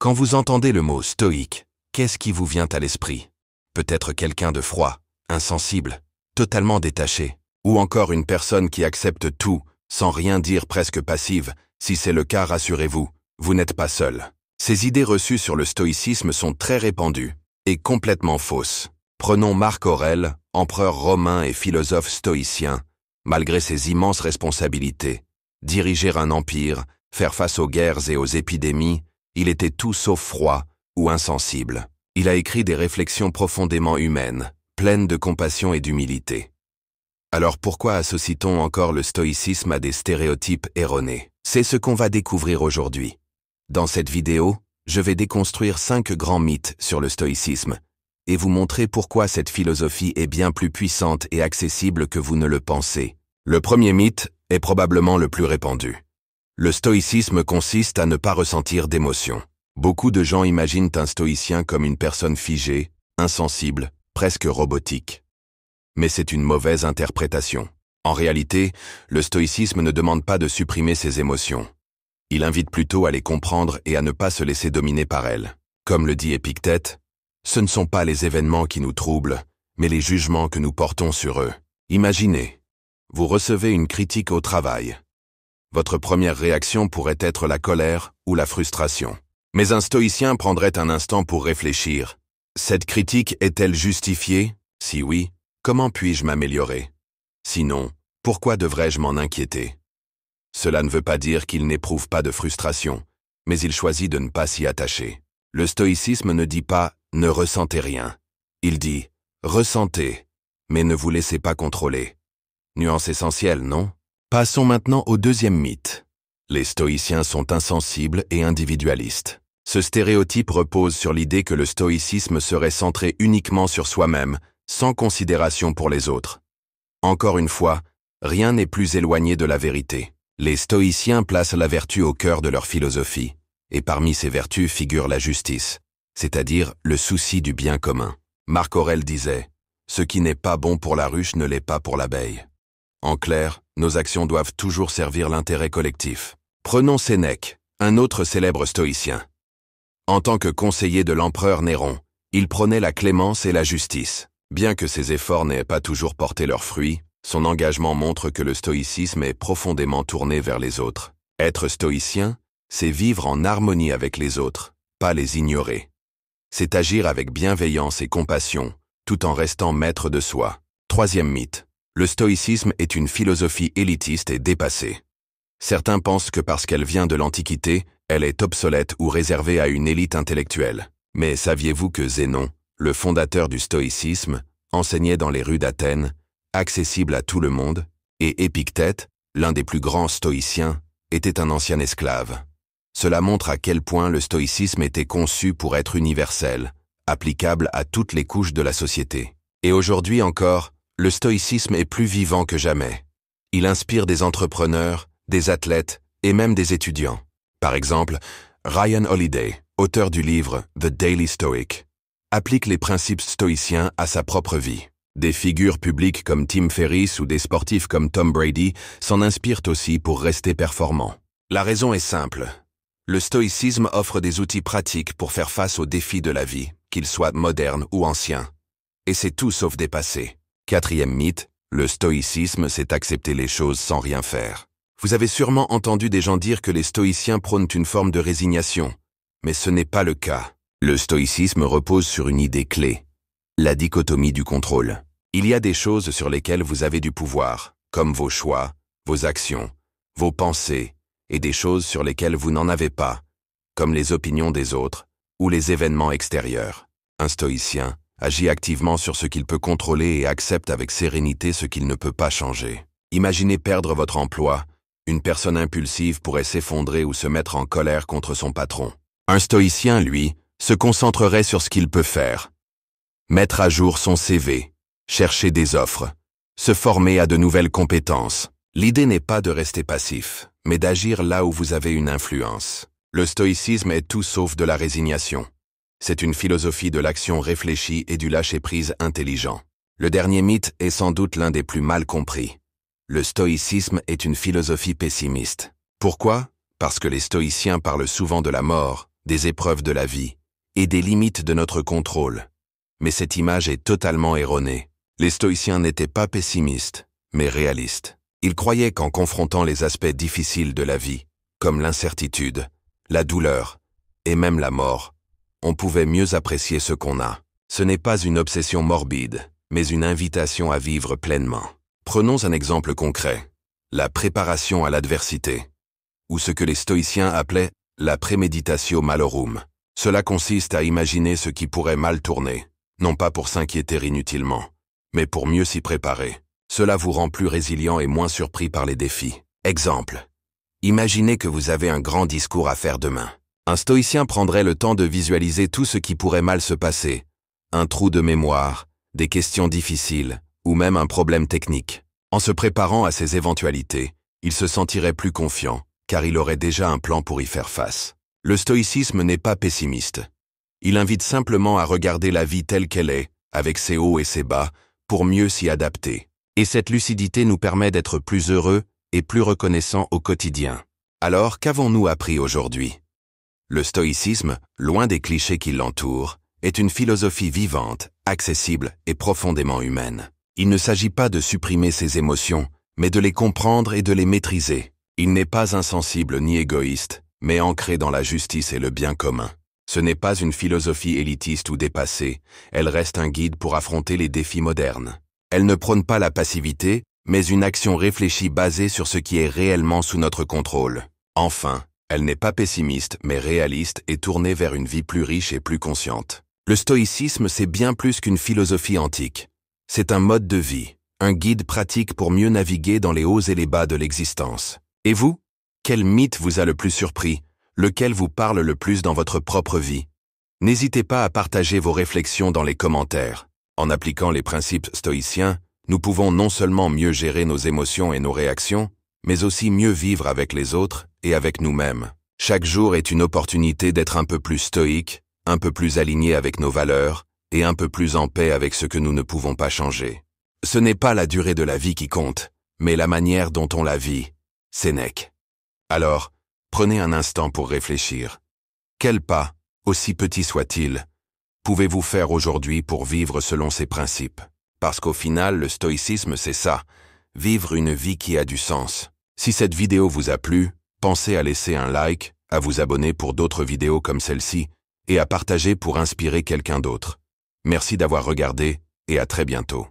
Quand vous entendez le mot stoïque, qu'est-ce qui vous vient à l'esprit? Peut-être quelqu'un de froid, insensible, totalement détaché, ou encore une personne qui accepte tout, sans rien dire, presque passive. Si c'est le cas, rassurez-vous, vous n'êtes pas seul. Ces idées reçues sur le stoïcisme sont très répandues et complètement fausses. Prenons Marc Aurèle, empereur romain et philosophe stoïcien. Malgré ses immenses responsabilités, diriger un empire, faire face aux guerres et aux épidémies, il était tout sauf froid ou insensible. Il a écrit des réflexions profondément humaines, pleines de compassion et d'humilité. Alors pourquoi associe-t-on encore le stoïcisme à des stéréotypes erronés? C'est ce qu'on va découvrir aujourd'hui. Dans cette vidéo, je vais déconstruire 5 grands mythes sur le stoïcisme et vous montrer pourquoi cette philosophie est bien plus puissante et accessible que vous ne le pensez. Le premier mythe est probablement le plus répandu. Le stoïcisme consiste à ne pas ressentir d'émotions. Beaucoup de gens imaginent un stoïcien comme une personne figée, insensible, presque robotique. Mais c'est une mauvaise interprétation. En réalité, le stoïcisme ne demande pas de supprimer ses émotions. Il invite plutôt à les comprendre et à ne pas se laisser dominer par elles. Comme le dit Épictète, ce ne sont pas les événements qui nous troublent, mais les jugements que nous portons sur eux. Imaginez, vous recevez une critique au travail. Votre première réaction pourrait être la colère ou la frustration. Mais un stoïcien prendrait un instant pour réfléchir. Cette critique est-elle justifiée? Si oui, comment puis-je m'améliorer? Sinon, pourquoi devrais-je m'en inquiéter? Cela ne veut pas dire qu'il n'éprouve pas de frustration, mais il choisit de ne pas s'y attacher. Le stoïcisme ne dit pas « ne ressentez rien ». Il dit « ressentez, mais ne vous laissez pas contrôler ». Nuance essentielle, non? Passons maintenant au deuxième mythe. Les stoïciens sont insensibles et individualistes. Ce stéréotype repose sur l'idée que le stoïcisme serait centré uniquement sur soi-même, sans considération pour les autres. Encore une fois, rien n'est plus éloigné de la vérité. Les stoïciens placent la vertu au cœur de leur philosophie, et parmi ces vertus figure la justice, c'est-à-dire le souci du bien commun. Marc Aurèle disait « Ce qui n'est pas bon pour la ruche ne l'est pas pour l'abeille ». En clair, nos actions doivent toujours servir l'intérêt collectif. Prenons Sénèque, un autre célèbre stoïcien. En tant que conseiller de l'empereur Néron, il prônait la clémence et la justice. Bien que ses efforts n'aient pas toujours porté leurs fruits, son engagement montre que le stoïcisme est profondément tourné vers les autres. Être stoïcien, c'est vivre en harmonie avec les autres, pas les ignorer. C'est agir avec bienveillance et compassion, tout en restant maître de soi. Troisième mythe. Le stoïcisme est une philosophie élitiste et dépassée. Certains pensent que parce qu'elle vient de l'Antiquité, elle est obsolète ou réservée à une élite intellectuelle. Mais saviez-vous que Zénon, le fondateur du stoïcisme, enseignait dans les rues d'Athènes, accessible à tout le monde, et Épictète, l'un des plus grands stoïciens, était un ancien esclave. Cela montre à quel point le stoïcisme était conçu pour être universel, applicable à toutes les couches de la société. Et aujourd'hui encore, le stoïcisme est plus vivant que jamais. Il inspire des entrepreneurs, des athlètes et même des étudiants. Par exemple, Ryan Holiday, auteur du livre The Daily Stoic, applique les principes stoïciens à sa propre vie. Des figures publiques comme Tim Ferriss ou des sportifs comme Tom Brady s'en inspirent aussi pour rester performants. La raison est simple. Le stoïcisme offre des outils pratiques pour faire face aux défis de la vie, qu'ils soient modernes ou anciens. Et c'est tout sauf dépassé. Quatrième mythe, le stoïcisme, c'est accepter les choses sans rien faire. Vous avez sûrement entendu des gens dire que les stoïciens prônent une forme de résignation, mais ce n'est pas le cas. Le stoïcisme repose sur une idée clé, la dichotomie du contrôle. Il y a des choses sur lesquelles vous avez du pouvoir, comme vos choix, vos actions, vos pensées, et des choses sur lesquelles vous n'en avez pas, comme les opinions des autres ou les événements extérieurs. Un stoïcien agit activement sur ce qu'il peut contrôler et accepte avec sérénité ce qu'il ne peut pas changer. Imaginez perdre votre emploi. Une personne impulsive pourrait s'effondrer ou se mettre en colère contre son patron. Un stoïcien, lui, se concentrerait sur ce qu'il peut faire. Mettre à jour son CV, chercher des offres, se former à de nouvelles compétences. L'idée n'est pas de rester passif, mais d'agir là où vous avez une influence. Le stoïcisme est tout sauf de la résignation. C'est une philosophie de l'action réfléchie et du lâcher-prise intelligent. Le dernier mythe est sans doute l'un des plus mal compris. Le stoïcisme est une philosophie pessimiste. Pourquoi? Parce que les stoïciens parlent souvent de la mort, des épreuves de la vie et des limites de notre contrôle. Mais cette image est totalement erronée. Les stoïciens n'étaient pas pessimistes, mais réalistes. Ils croyaient qu'en confrontant les aspects difficiles de la vie, comme l'incertitude, la douleur et même la mort, on pouvait mieux apprécier ce qu'on a. Ce n'est pas une obsession morbide, mais une invitation à vivre pleinement. Prenons un exemple concret, la préparation à l'adversité, ou ce que les stoïciens appelaient la préméditatio malorum. Cela consiste à imaginer ce qui pourrait mal tourner, non pas pour s'inquiéter inutilement, mais pour mieux s'y préparer. Cela vous rend plus résilient et moins surpris par les défis. Exemple. Imaginez que vous avez un grand discours à faire demain. Un stoïcien prendrait le temps de visualiser tout ce qui pourrait mal se passer. Un trou de mémoire, des questions difficiles, ou même un problème technique. En se préparant à ces éventualités, il se sentirait plus confiant, car il aurait déjà un plan pour y faire face. Le stoïcisme n'est pas pessimiste. Il invite simplement à regarder la vie telle qu'elle est, avec ses hauts et ses bas, pour mieux s'y adapter. Et cette lucidité nous permet d'être plus heureux et plus reconnaissants au quotidien. Alors, qu'avons-nous appris aujourd'hui? Le stoïcisme, loin des clichés qui l'entourent, est une philosophie vivante, accessible et profondément humaine. Il ne s'agit pas de supprimer ses émotions, mais de les comprendre et de les maîtriser. Il n'est pas insensible ni égoïste, mais ancré dans la justice et le bien commun. Ce n'est pas une philosophie élitiste ou dépassée, elle reste un guide pour affronter les défis modernes. Elle ne prône pas la passivité, mais une action réfléchie basée sur ce qui est réellement sous notre contrôle. Enfin, elle n'est pas pessimiste, mais réaliste et tournée vers une vie plus riche et plus consciente. Le stoïcisme, c'est bien plus qu'une philosophie antique. C'est un mode de vie, un guide pratique pour mieux naviguer dans les hauts et les bas de l'existence. Et vous? Quel mythe vous a le plus surpris? Lequel vous parle le plus dans votre propre vie? N'hésitez pas à partager vos réflexions dans les commentaires. En appliquant les principes stoïciens, nous pouvons non seulement mieux gérer nos émotions et nos réactions, mais aussi mieux vivre avec les autres et avec nous-mêmes. Chaque jour est une opportunité d'être un peu plus stoïque, un peu plus aligné avec nos valeurs et un peu plus en paix avec ce que nous ne pouvons pas changer. Ce n'est pas la durée de la vie qui compte, mais la manière dont on la vit. Sénèque. Alors, prenez un instant pour réfléchir. Quel pas, aussi petit soit-il, pouvez-vous faire aujourd'hui pour vivre selon ces principes? Parce qu'au final, le stoïcisme, c'est ça, vivre une vie qui a du sens. Si cette vidéo vous a plu, pensez à laisser un like, à vous abonner pour d'autres vidéos comme celle-ci, et à partager pour inspirer quelqu'un d'autre. Merci d'avoir regardé, et à très bientôt.